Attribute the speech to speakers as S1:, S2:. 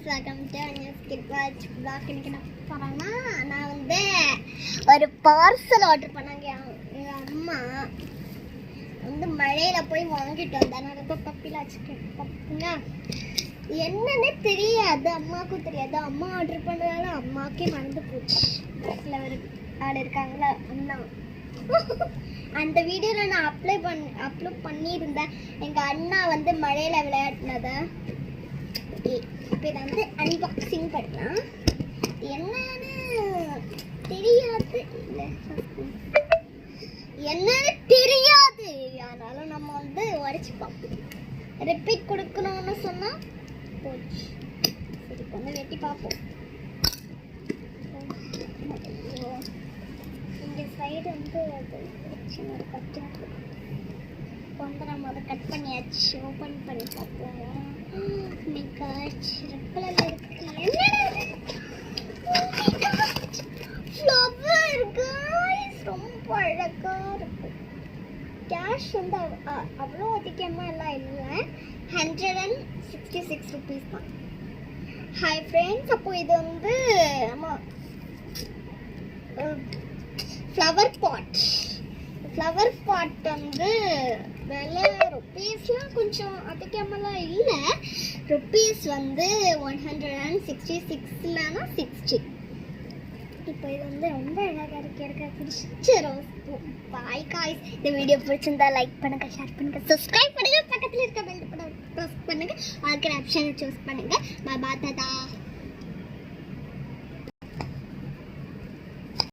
S1: Friends, welcome to news kit watch vlog. இன்னைக்கு என்ன போறேன்னா, நான் வந்து ஒரு பார்சல் ஆர்டர் பண்ணாங்க. எங்க அம்மா வந்து மழையில போய் வாங்கிட்டு வந்தாங்க. ரொம்ப பப்பில வச்சுக்கோங்க. என்னன்னே தெரியாது, அம்மாவுக்கும் தெரியாது. அம்மா ஆர்டர் பண்ணதால அம்மாக்கே மறந்து போச்சு. வீட்டில் ஒரு ஆள் இருக்காங்களா அண்ணா, அந்த வீடியோவில் நான் அப்லோட் பண்ணியிருந்தேன். எங்கள் அண்ணா வந்து மழையில் விளையாடினதை. இப்போ இதை வந்து அன்பாக்சிங் பண்ணலாம். என்னன்னு தெரியாது, என்னன்னு தெரியாது, ஆனாலும் நம்ம வந்து உடைச்சு பார்ப்போம். ரிப்பீட் கொடுக்கணும்னு சொன்னால் போச்சு. சரி, கொஞ்சம் வெட்டி பார்ப்போம். இந்த சைடு வந்து அது சின்ன கட்டு வந்து நம்ம அதை கட் பண்ணியாச்சு. ஓப்பன் பண்ணி பார்ப்போம். ரொம்ப அழகா இருக்கு. கேஷ் வந்து அவ்வளோ அதிகமாக எல்லாம் இல்லை, 166 rupees தான். ஹாய் ஃப்ரெண்ட்ஸ், அப்போ இது வந்து நம்ம ஃப்ளவர் பாட் வந்து விலை ருப்பீஸ்லாம் கொஞ்சம் அதிகமெல்லாம் இல்லை. ருப்பீஸ் வந்து 166 60. இப்போ இது வந்து ரொம்ப அழகாக இருக்கு. எனக்கு பிடிச்ச ரோஸ் பூ. பாய் காய்ஸ், இந்த வீடியோ பிடிச்சிருந்தா லைக் பண்ணுங்க, ஷேர் பண்ணுங்க, சப்ஸ்கிரைப் பண்ணுங்க, பக்கத்தில் இருக்க பெல் பட்டன் ப்ரெஸ் பண்ணுங்க, ஆல்கிற ஆப்ஷனை சூஸ் பண்ணுங்க. பாய் பாய், டாடா.